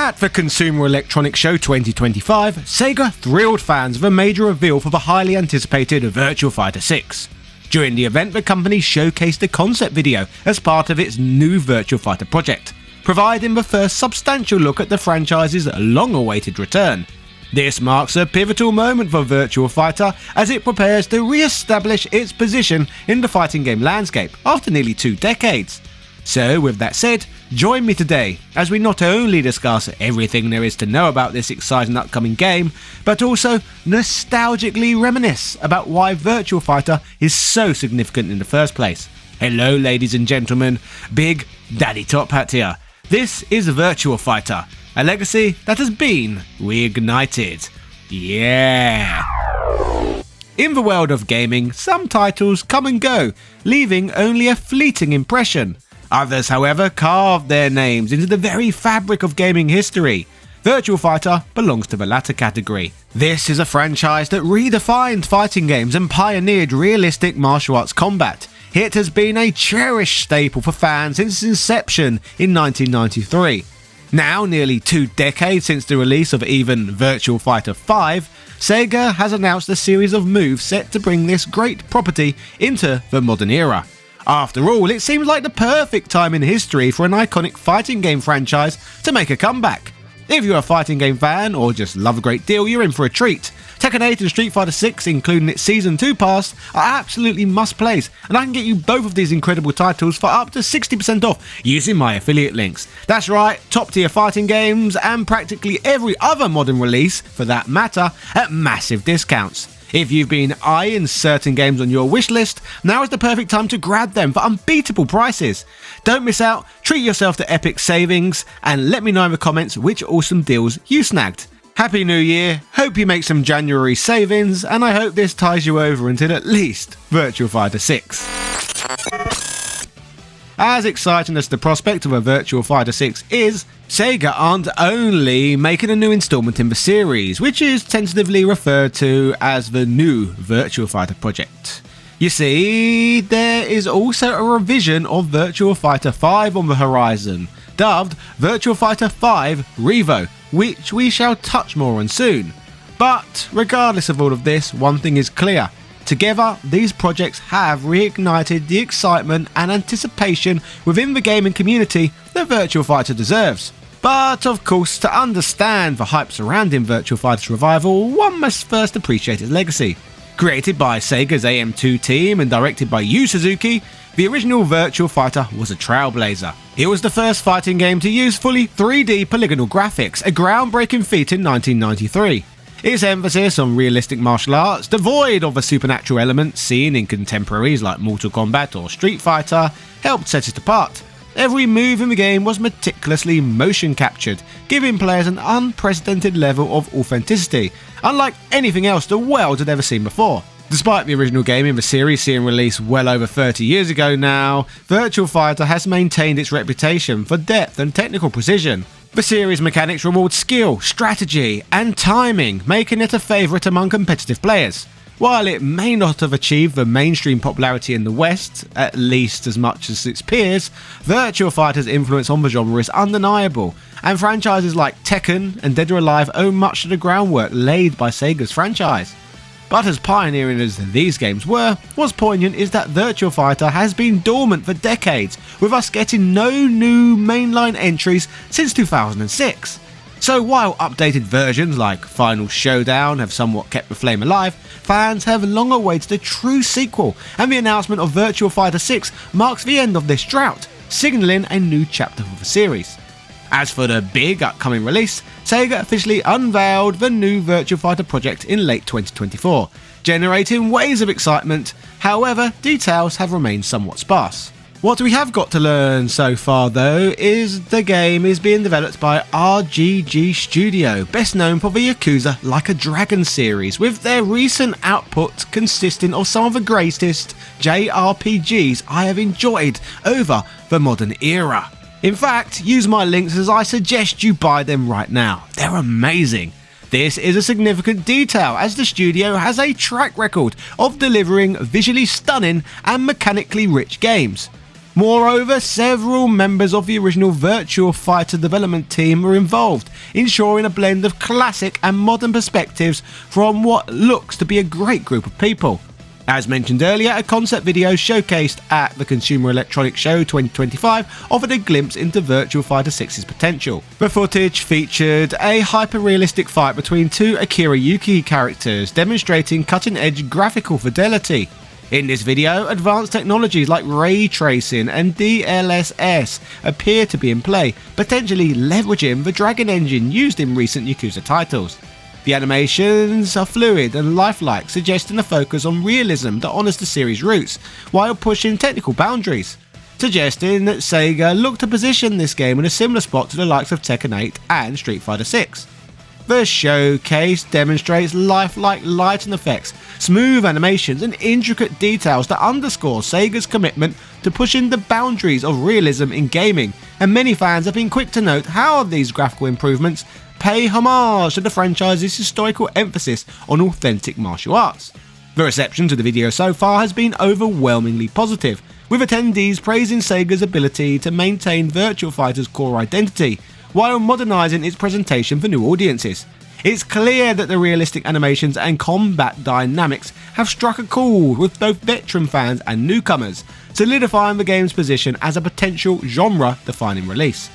At the Consumer Electronics Show 2025, Sega thrilled fans with a major reveal for the highly anticipated Virtua Fighter 6. During the event, the company showcased a concept video as part of its new Virtua Fighter project, providing the first substantial look at the franchise's long-awaited return. This marks a pivotal moment for Virtua Fighter as it prepares to re-establish its position in the fighting game landscape after nearly 2 decades. So with that said, join me today as we not only discuss everything there is to know about this exciting upcoming game, but also nostalgically reminisce about why Virtua Fighter is so significant in the first place. Hello ladies and gentlemen, Big Daddy Top Hat here. This is Virtua Fighter, a legacy that has been reignited. Yeah! In the world of gaming, some titles come and go, leaving only a fleeting impression. Others, however, carve their names into the very fabric of gaming history. Virtua Fighter belongs to the latter category. This is a franchise that redefined fighting games and pioneered realistic martial arts combat. It has been a cherished staple for fans since its inception in 1993. Now, nearly 2 decades since the release of even Virtua Fighter 5, Sega has announced a series of moves set to bring this great property into the modern era. After all, it seems like the perfect time in history for an iconic fighting game franchise to make a comeback. If you're a fighting game fan or just love a great deal, you're in for a treat. Tekken 8 and Street Fighter 6, including its Season 2 pass, are absolutely must-plays, and I can get you both of these incredible titles for up to 60% off using my affiliate links. That's right, top-tier fighting games and practically every other modern release, for that matter, at massive discounts. If you've been eyeing certain games on your wish list, now is the perfect time to grab them for unbeatable prices. Don't miss out, treat yourself to epic savings, and let me know in the comments which awesome deals you snagged. Happy New Year, hope you make some January savings, and I hope this ties you over until at least Virtua Fighter 6. As exciting as the prospect of a Virtua Fighter 6 is, Sega aren't only making a new installment in the series, which is tentatively referred to as the new Virtua Fighter project. You see, there is also a revision of Virtua Fighter 5 on the horizon, dubbed Virtua Fighter 5 Revo, which we shall touch more on soon. But regardless of all of this, one thing is clear. Together, these projects have reignited the excitement and anticipation within the gaming community that Virtua Fighter deserves. But of course, to understand the hype surrounding Virtua Fighter's revival, one must first appreciate its legacy. Created by Sega's AM2 team and directed by Yu Suzuki, the original Virtua Fighter was a trailblazer. It was the first fighting game to use fully 3D polygonal graphics, a groundbreaking feat in 1993. Its emphasis on realistic martial arts, devoid of the supernatural elements seen in contemporaries like Mortal Kombat or Street Fighter, helped set it apart. Every move in the game was meticulously motion captured, giving players an unprecedented level of authenticity, unlike anything else the world had ever seen before. Despite the original game in the series seeing release well over 30 years ago now, Virtua Fighter has maintained its reputation for depth and technical precision. The series mechanics reward skill, strategy, and timing, making it a favourite among competitive players. While it may not have achieved the mainstream popularity in the West, at least as much as its peers, Virtua Fighter's influence on the genre is undeniable, and franchises like Tekken and Dead or Alive owe much of the groundwork laid by Sega's franchise. But as pioneering as these games were, what's poignant is that Virtua Fighter has been dormant for decades, with us getting no new mainline entries since 2006. So while updated versions like Final Showdown have somewhat kept the flame alive, fans have long awaited a true sequel, and the announcement of Virtua Fighter 6 marks the end of this drought, signalling a new chapter for the series. As for the big upcoming release, Sega officially unveiled the new Virtua Fighter project in late 2024, generating waves of excitement. However, details have remained somewhat sparse. What we have got to learn so far though is the game is being developed by RGG Studio, best known for the Yakuza Like a Dragon series, with their recent output consisting of some of the greatest JRPGs I have enjoyed over the modern era. In fact, use my links as I suggest you buy them right now. They're amazing. This is a significant detail as the studio has a track record of delivering visually stunning and mechanically rich games. Moreover, several members of the original Virtua Fighter development team were involved, ensuring a blend of classic and modern perspectives from what looks to be a great group of people. As mentioned earlier, a concept video showcased at the Consumer Electronics Show 2025 offered a glimpse into Virtua Fighter 6's potential. The footage featured a hyper-realistic fight between two Akira Yuki characters, demonstrating cutting-edge graphical fidelity. In this video, advanced technologies like ray tracing and DLSS appear to be in play, potentially leveraging the Dragon engine used in recent Yakuza titles. The animations are fluid and lifelike, suggesting a focus on realism that honours the series' roots, while pushing technical boundaries, suggesting that Sega looked to position this game in a similar spot to the likes of Tekken 8 and Street Fighter 6. The showcase demonstrates lifelike lighting effects, smooth animations and intricate details that underscore Sega's commitment to pushing the boundaries of realism in gaming, and many fans have been quick to note how these graphical improvements pay homage to the franchise's historical emphasis on authentic martial arts. The reception to the video so far has been overwhelmingly positive, with attendees praising Sega's ability to maintain Virtua Fighter's core identity, while modernising its presentation for new audiences. It's clear that the realistic animations and combat dynamics have struck a chord with both veteran fans and newcomers, solidifying the game's position as a potential genre-defining release.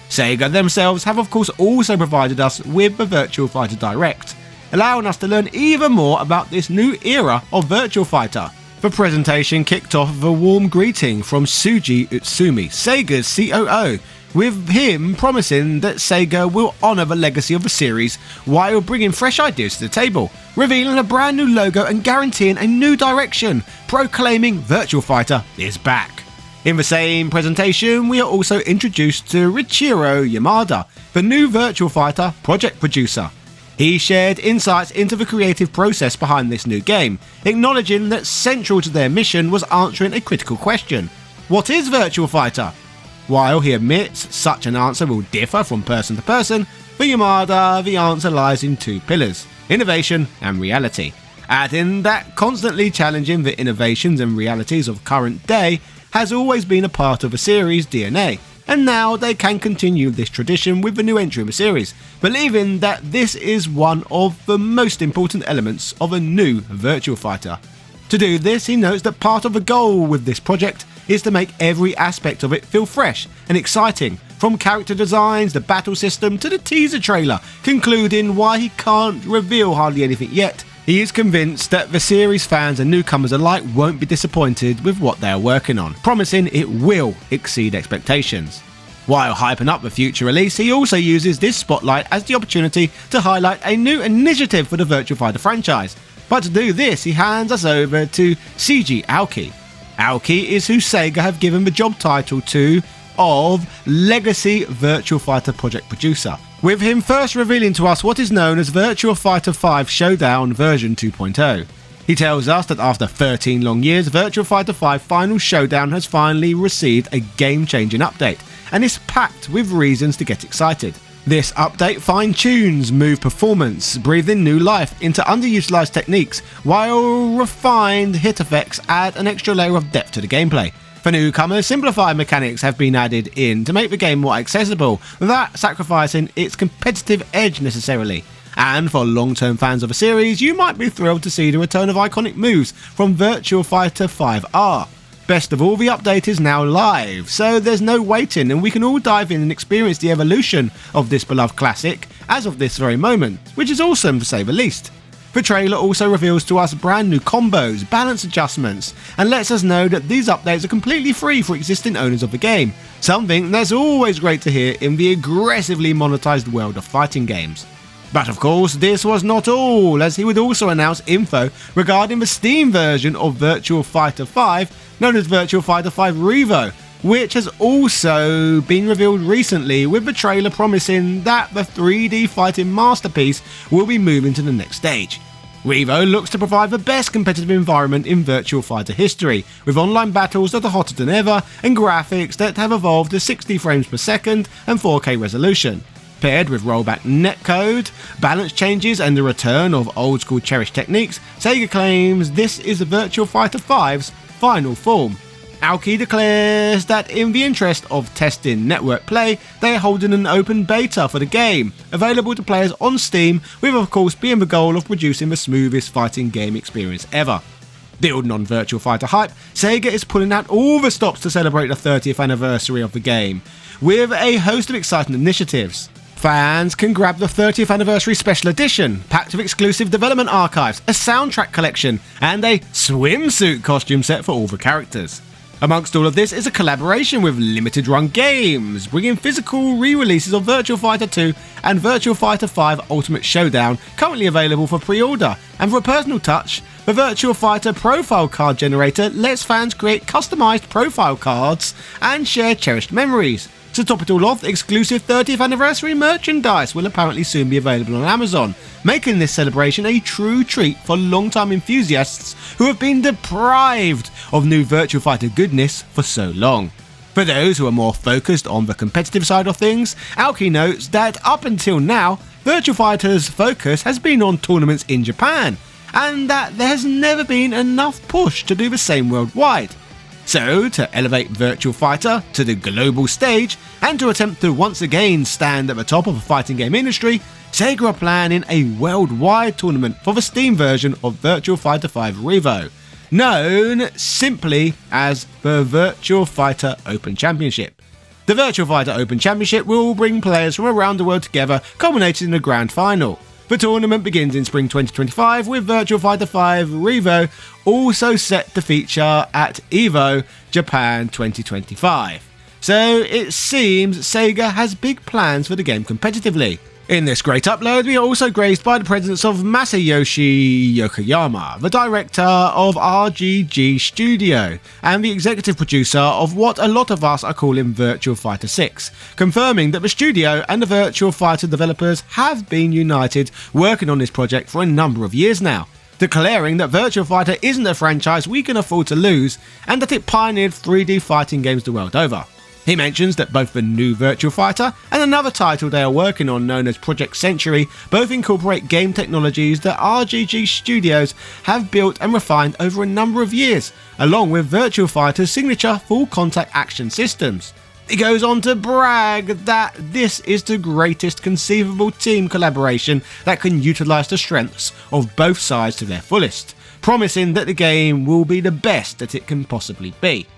Sega themselves have of course also provided us with the Virtua Fighter Direct, allowing us to learn even more about this new era of Virtua Fighter. The presentation kicked off with a warm greeting from Suji Utsumi, Sega's COO, with him promising that Sega will honour the legacy of the series while bringing fresh ideas to the table, revealing a brand new logo and guaranteeing a new direction, proclaiming Virtua Fighter is back. In the same presentation, we are also introduced to Richiro Yamada, the new Virtua Fighter project producer. He shared insights into the creative process behind this new game, acknowledging that central to their mission was answering a critical question: what is Virtua Fighter? While he admits such an answer will differ from person to person, for Yamada the answer lies in two pillars: innovation and reality, adding that constantly challenging the innovations and realities of current day has always been a part of the series' DNA, and now they can continue this tradition with the new entry in the series, believing that this is one of the most important elements of a new Virtua Fighter. To do this, he notes that part of the goal with this project is to make every aspect of it feel fresh and exciting, from character designs, the battle system to the teaser trailer, concluding why he can't reveal hardly anything yet. He is convinced that the series fans and newcomers alike won't be disappointed with what they are working on, promising it will exceed expectations. While hyping up the future release, he also uses this spotlight as the opportunity to highlight a new initiative for the Virtua Fighter franchise. But to do this, he hands us over to Seiji Aoki. Aoki is who Sega have given the job title to of Legacy Virtua Fighter project producer, with him first revealing to us what is known as Virtua Fighter 5 Showdown version 2.0. He tells us that after 13 long years, Virtua Fighter 5 Final Showdown has finally received a game-changing update, and is packed with reasons to get excited. This update fine-tunes move performance, breathing new life into underutilized techniques, while refined hit effects add an extra layer of depth to the gameplay. For newcomers, simplified mechanics have been added in to make the game more accessible, without sacrificing its competitive edge necessarily. And for long-term fans of the series, you might be thrilled to see the return of iconic moves from Virtua Fighter 5R. Best of all, the update is now live, so there's no waiting and we can all dive in and experience the evolution of this beloved classic as of this very moment, which is awesome to say the least. The trailer also reveals to us brand new combos, balance adjustments, and lets us know that these updates are completely free for existing owners of the game, something that's always great to hear in the aggressively monetized world of fighting games. But of course, this was not all, as he would also announce info regarding the Steam version of Virtua Fighter 5, known as Virtua Fighter 5 Revo, which has also been revealed recently, with the trailer promising that the 3D fighting masterpiece will be moving to the next stage. Revo looks to provide the best competitive environment in Virtua Fighter history, with online battles that are hotter than ever and graphics that have evolved to 60 frames per second and 4K resolution. Paired with rollback netcode, balance changes and the return of old-school cherished techniques, Sega claims this is Virtua Fighter 5's final form. Aoki declares that in the interest of testing network play, they are holding an open beta for the game, available to players on Steam, with of course being the goal of producing the smoothest fighting game experience ever. Building on Virtua Fighter hype, Sega is pulling out all the stops to celebrate the 30th anniversary of the game, with a host of exciting initiatives. Fans can grab the 30th anniversary special edition, packed with exclusive development archives, a soundtrack collection, and a swimsuit costume set for all the characters. Amongst all of this is a collaboration with Limited Run Games, bringing physical re-releases of Virtua Fighter 2 and Virtua Fighter 5 Ultimate Showdown, currently available for pre-order. And for a personal touch, the Virtua Fighter profile card generator lets fans create customized profile cards and share cherished memories. To top it all off, exclusive 30th anniversary merchandise will apparently soon be available on Amazon, making this celebration a true treat for long-time enthusiasts who have been deprived of new Virtua Fighter goodness for so long. For those who are more focused on the competitive side of things, Aoki notes that up until now, Virtua Fighter's focus has been on tournaments in Japan, and that there has never been enough push to do the same worldwide. So, to elevate Virtua Fighter to the global stage, and to attempt to once again stand at the top of the fighting game industry, Sega are planning a worldwide tournament for the Steam version of Virtua Fighter 5 Revo, known simply as the Virtua Fighter Open Championship. The Virtua Fighter Open Championship will bring players from around the world together, culminating in a grand final. The tournament begins in spring 2025, with Virtua Fighter 5 Revo also set to feature at EVO Japan 2025. So it seems Sega has big plans for the game competitively. In this great upload, we are also graced by the presence of Masayoshi Yokoyama, the director of RGG Studio, and the executive producer of what a lot of us are calling Virtua Fighter 6, confirming that the studio and the Virtua Fighter developers have been united working on this project for a number of years now, declaring that Virtua Fighter isn't a franchise we can afford to lose, and that it pioneered 3D fighting games the world over. He mentions that both the new Virtua Fighter and another title they are working on known as Project Century both incorporate game technologies that RGG Studios have built and refined over a number of years, along with Virtua Fighter's signature full contact action systems. He goes on to brag that this is the greatest conceivable team collaboration that can utilise the strengths of both sides to their fullest, promising that the game will be the best that it can possibly be.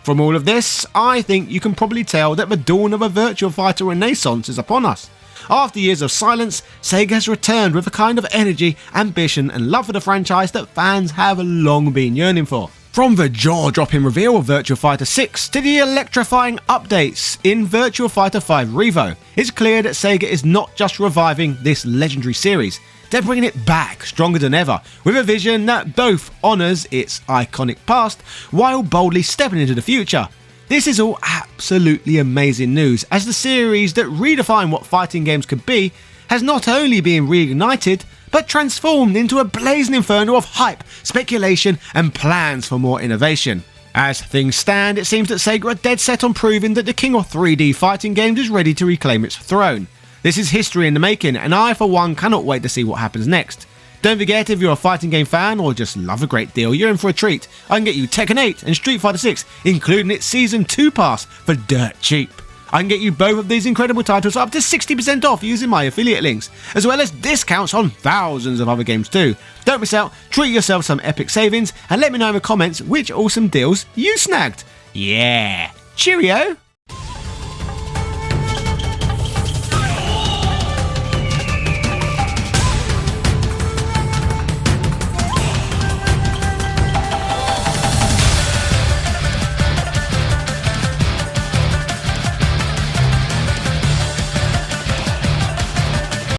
From all of this, I think you can probably tell that the dawn of a Virtua Fighter renaissance is upon us. After years of silence, Sega has returned with a kind of energy, ambition and love for the franchise that fans have long been yearning for. From the jaw-dropping reveal of Virtua Fighter 6 to the electrifying updates in Virtua Fighter 5 Revo, it's clear that Sega is not just reviving this legendary series, they're bringing it back stronger than ever, with a vision that both honours its iconic past while boldly stepping into the future. This is all absolutely amazing news, as the series that redefined what fighting games could be has not only been reignited, but transformed into a blazing inferno of hype, speculation and plans for more innovation. As things stand, it seems that Sega are dead set on proving that the king of 3D fighting games is ready to reclaim its throne. This is history in the making, and I for one cannot wait to see what happens next. Don't forget, if you're a fighting game fan or just love a great deal, you're in for a treat. I can get you Tekken 8 and Street Fighter 6, including its Season 2 pass, for dirt cheap. I can get you both of these incredible titles up to 60% off using my affiliate links, as well as discounts on thousands of other games too. Don't miss out, treat yourself some epic savings, and let me know in the comments which awesome deals you snagged. Yeah, cheerio!